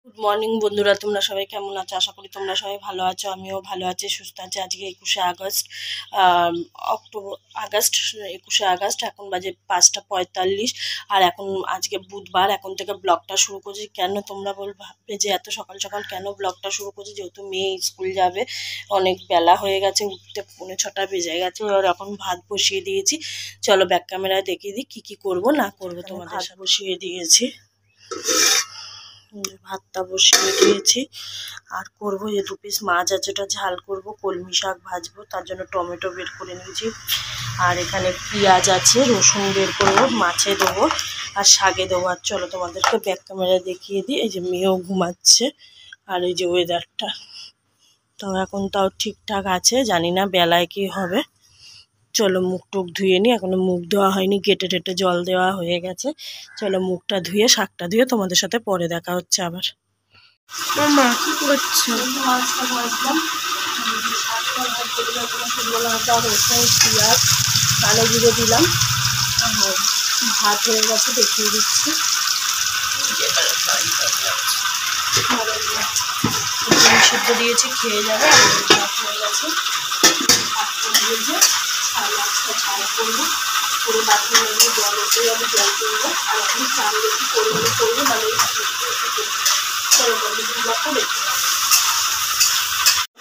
Good morning বন্ধুরা, তোমরা সবাই কেমন আছো? আশা করি তোমরা সবাই ভালো আছো। আমিও ভালো আছি, সুস্থ আছি। আজকে 21শে আগস্ট, আগস্ট 21শে আগস্ট। এখন বাজে 5টা 45। আর এখন আজকে বুধবার। এখন থেকে ব্লগটা শুরু করছি। কেন তোমরা ভাববে যে এত সকাল সকাল কেন ব্লগটা শুরু করছি? যেহেতু মেয়ে স্কুল যাবে, অনেক বেলা হয়ে গেছে, উঠতে 5:45 বেজে গেছে। আর এখন ভাত বসিয়ে দিয়েছি। চলো ব্যাক ক্যামেরায় দেখিয়ে দিই কি কি করবো না করবো। তোমাদের ভাত বসিয়ে দিয়েছি, ভাতটা বসিয়ে দিয়েছি। আর করবো যে 2 পিস মাছ আছে, ওটা ঝাল করব, কলমি শাক ভাজবো, তার জন্য টমেটো বের করে নিয়েছি। আর এখানে পেঁয়াজ আছে, রসুন বের করবো, মাছে দেবো আর শাকে দেবো। আর চলো তোমাদেরকে ব্যাক ক্যামেরা দেখিয়ে দিই। এই যে মেয়েও ঘুমাচ্ছে, আর এই যে ওয়েদারটা তো এখন তাও ঠিকঠাক আছে, জানি না বেলায় কি হবে। চলো মুখ টুক ধুয়ে নিই, এখনো মুখ ধোয়া হয়নি, গেটে টেটে জল দেওয়া হয়ে গেছে। চলো মুখটা ধুয়ে শাকটা ধুয়ে তোমাদের সাথে পরে দেখা হচ্ছে আবার। মা কি করছো? মাছটা ভাজলাম, শুকনো লঙ্কা, রসুন, পেঁয়াজ, কালো জিরে দিলাম। আর ভাত হয়ে গেছে, দেখিয়ে দিচ্ছি। সিদ্ধ দিয়েছি, খেয়ে যাবে। আর ভাত হয়ে গেছে, ভাত করে দিয়েছে। আর মাছটা ঝাল করবো, পুরো বাথরুম লাগিয়ে জল উঠে যাবে, জল করবো। আর এখন চাল দেখি করবো মানে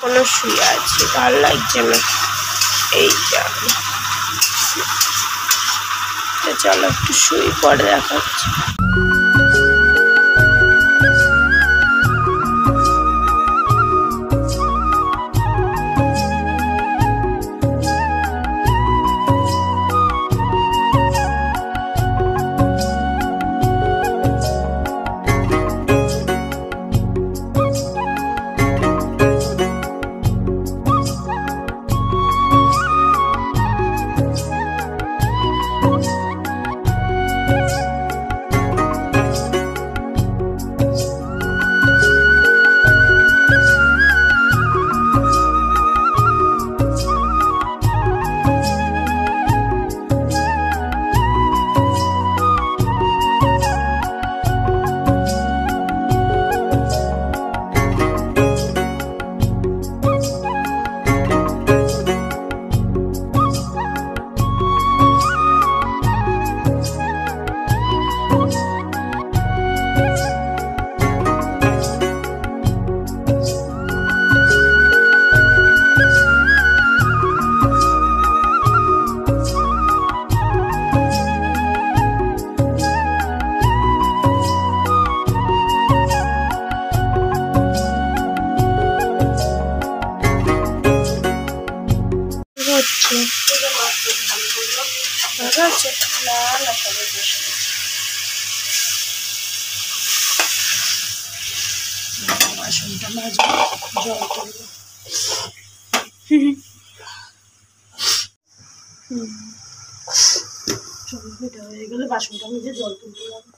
কোনো শুয়ে আছে, ভাল লাগছে না। এই চলো একটু শুয়ে পরে দেখা হচ্ছে। বাসনটা মাজবো, জল করবো। এটা হয়ে গেলে বাসনটা মেজে জল তুলতে যাবো।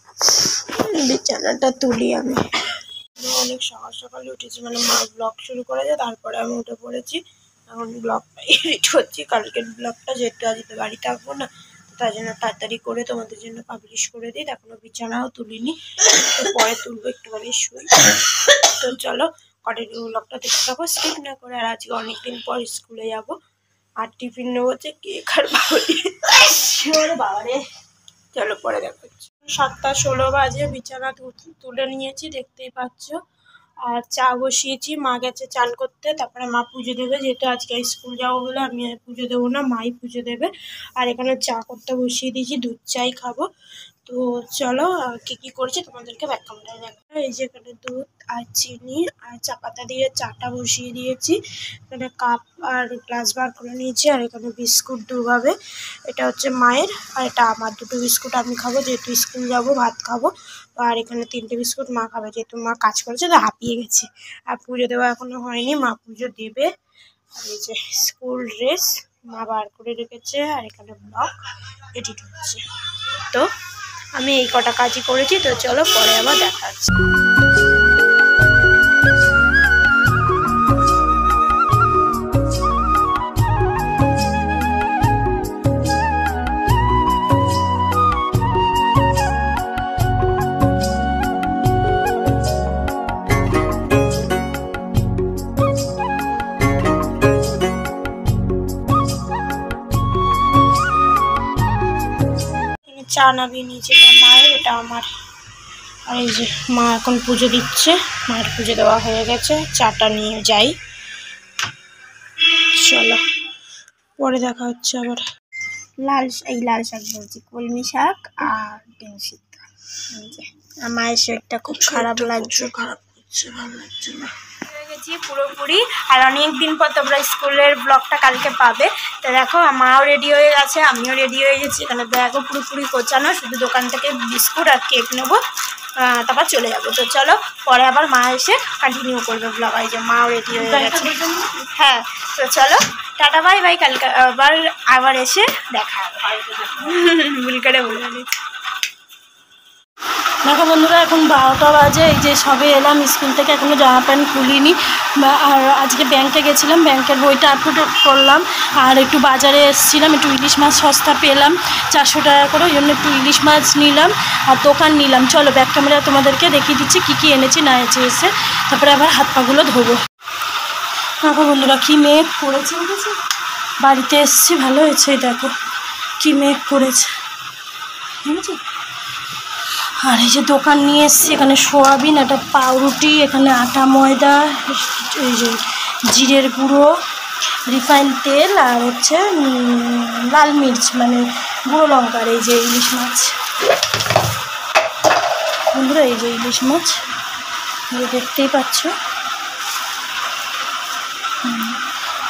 বিছানাটা তুলি আমি। অনেক সকাল সকালে উঠেছি, মানে মা ব্লগ শুরু করেছে, তারপরে আমি উঠে পড়েছি। এখন ব্লগটা এডিট করছি, কালকের ব্লগটা, যেহেতু আজকে বাড়ি থাকবো না, তার জন্য তাড়াতাড়ি করে তোমাদের জন্য পাবলিশ করে দিই। এখনো বিছানাও তুলিনি, তো পরে তুলবো, একটুখানি শুই। তো চলো কন্টিনিউ ব্লগটা দেখতে থাকো, স্কিপ না করে। আর আজকে অনেকদিন পর স্কুলে যাবো, আর টিফিন নেবো হচ্ছে কেক আর বাবারে। চলো পরে দেখা হচ্ছে। 7টা 16 বাজে, বিছানা তুলে নিয়েছি, দেখতেই পাচ্ছ। আর চা বসিয়েছি, মা গেছে চান করতে, তারপরে মা পুজো দেবে। যেহেতু আজকে স্কুল যাবো বলে আমি আর পুজো দেবো না, মাই পুজো দেবে। আর এখানে চা করতে বসিয়ে দিয়েছি, দুধ চাই খাবো। তো চলো কি কি করছি তোমাদেরকে ব্যাক ক্যামেরায় দেখো। এই যে এখানে দুধ আর চিনি আর চা পাতা দিয়ে চাটা বসিয়ে দিয়েছি। এখানে কাপ আর গ্লাস বার করে নিয়েছি। আর এখানে বিস্কুট দুভাবে, এটা হচ্ছে মায়ের আর এটা আমার। 2টো বিস্কুট আমি খাবো, যেহেতু স্কুল যাবো, ভাত খাবো। আর এখানে 3টে বিস্কুট মা খাবে, যেহেতু মা কাজ করেছে, তো হাঁপিয়ে গেছে। আর পুজো দেওয়া এখনো হয়নি, মা পুজো দেবে। আর এই যে স্কুল ড্রেস মা বার করে রেখেছে। আর এখানে ব্লগ এডিট হচ্ছে। তো আমি এই কটা কাজই করেছি। তো চলো পরে আবার দেখা হচ্ছে। চা নামিয়ে নিয়েছি, এটা মায়ের, এটা আমার। আর এই যে মা এখন পুজো দিচ্ছে, মায়ের পুজো দেওয়া হয়ে গেছে। চাটা নিয়ে যাই, চলো পরে দেখা হচ্ছে আবার। লাল শাক বলছি, কলমি শাক আর ডিম সিদ্ধ। আর মায়ের শরীরটা খুব খারাপ লাগছে, ভালো লাগছে না। গেছি পুরোপুরি। আর অনেকদিন পর তোমরা স্কুলের ব্লগটা কালকে পাবে। তো দেখো মাও রেডি হয়ে গেছে, আমিও রেডি হয়ে গেছি। এখানে ব্যাগও পুরোপুরি গোছানো, শুধু দোকান থেকে বিস্কুট আর কেক নেবো, তারপর চলে যাবো। তো চলো পরে আবার মা এসে কন্টিনিউ করবে ব্লগ। এই যে মাও রেডি হয়ে গেছে। হ্যাঁ, তো চলো টাটা বাই বাই, কালকে আবার এসে দেখা হবে। ভুল করে বলে দিচ্ছি। দেখো বন্ধুরা, এখন 12টা বাজে। এই যে সবে এলাম স্কুল থেকে, এখনও জামা প্যান্ট খুলিনি। আর আজকে ব্যাংকে গেছিলাম, ব্যাংকের বইটা আপলোড করলাম। আর একটু বাজারে এসেছিলাম, একটু ইলিশ মাছ সস্তা পেলাম 400 টাকা করে, ওই জন্য একটু ইলিশ মাছ নিলাম আর দোকান নিলাম। চলো ব্যাক ক্যামেরা তোমাদেরকে দেখিয়ে দিচ্ছি কী কী এনেছি না এনেছি। এসে তারপরে আবার হাত পাগুলো ধোবো। দেখো বন্ধুরা কী মেঘ পড়েছে, বুঝেছি বাড়িতে এসেছি, ভালো হয়েছে। দেখো কী মেঘ পড়েছে, ঠিক আছে। আর এই যে দোকান নিয়ে এসেছি, এখানে সোয়াবিন, একটা পাউরুটি, এখানে আটা ময়দা, এই যে জিরের গুঁড়ো, রিফাইন তেল, আর হচ্ছে লাল মির্চ মানে গুঁড়ো লঙ্কার। এই যে ইলিশ মাছ বন্ধুরা, এই যে ইলিশ মাছ দেখতেই পাচ্ছ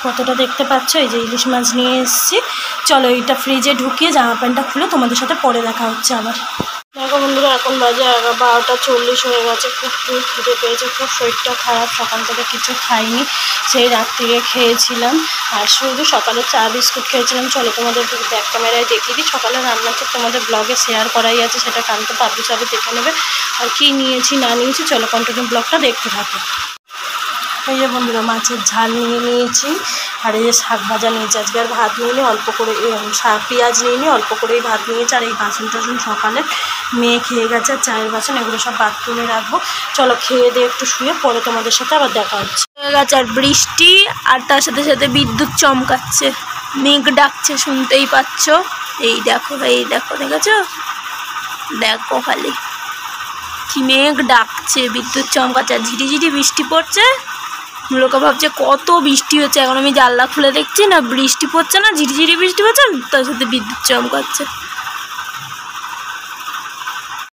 কতটা, দেখতে পাচ্ছ। এই যে ইলিশ মাছ নিয়ে এসেছি। চলো এইটা ফ্রিজে ঢুকিয়ে জামা প্যান্টটা খুলে তোমাদের সাথে পরে দেখা হচ্ছে আবার। দেখো বন্ধুরা, এখন বাজে 12টা 40 হয়ে গেছে। খুব খিদে পেয়েছে, খুব শরীরটা খারাপ, সকাল থেকে কিছু খাইনি, সেই রাত্রিরে খেয়েছিলাম। আর শুধু সকালে চা বিস্কুট খেয়েছিলাম। চলো তোমাদের ব্যাক ক্যামেরায় দেখিয়ে দিই। সকালে রান্না তো তোমাদের ব্লগে শেয়ার করাই আছে, সেটা কালকে পাবলিশ হবে, দেখে নেবে। আর কী নিয়েছি না নিয়েছি চলো কন্টিনিউ ব্লগটা দেখতে থাকো। এই যে বন্ধুরা, মাছের ঝাল নিয়ে নিয়েছি, আর এই যে শাক ভাজা নিয়েছি। আজকে আর ভাত নিয়ে অল্প করে পেঁয়াজ নিয়ে অল্প করেই ভাত নিয়েছি। আর এই বাসন টাসন সকালে মেয়ে খেয়ে গেছে, আর চায়ের বাসন এগুলো সব বাথরুমে রাখবো। চলো খেয়ে দিয়ে একটু শুয়ে পরে তোমাদের সাথে আবার দেখা হচ্ছে। হয়ে গেছে আর বৃষ্টি, আর তার সাথে সাথে বিদ্যুৎ চমকাচ্ছে, মেঘ ডাকছে, শুনতেই পাচ্ছ। এই দেখো দেখেছো, দেখো খালি কি মেঘ ডাকছে, বিদ্যুৎ চমকাচ্ছে, আর ঝিরিঝিরি বৃষ্টি পড়ছে। লোকে ভাবছে কত বৃষ্টি হচ্ছে, এখন আমি জানলা খুলে দেখছি না, বৃষ্টি পড়ছে না, ঝিরিঝিরি বৃষ্টি পড়ছে, তার সাথে বিদ্যুৎ চমকাচ্ছে।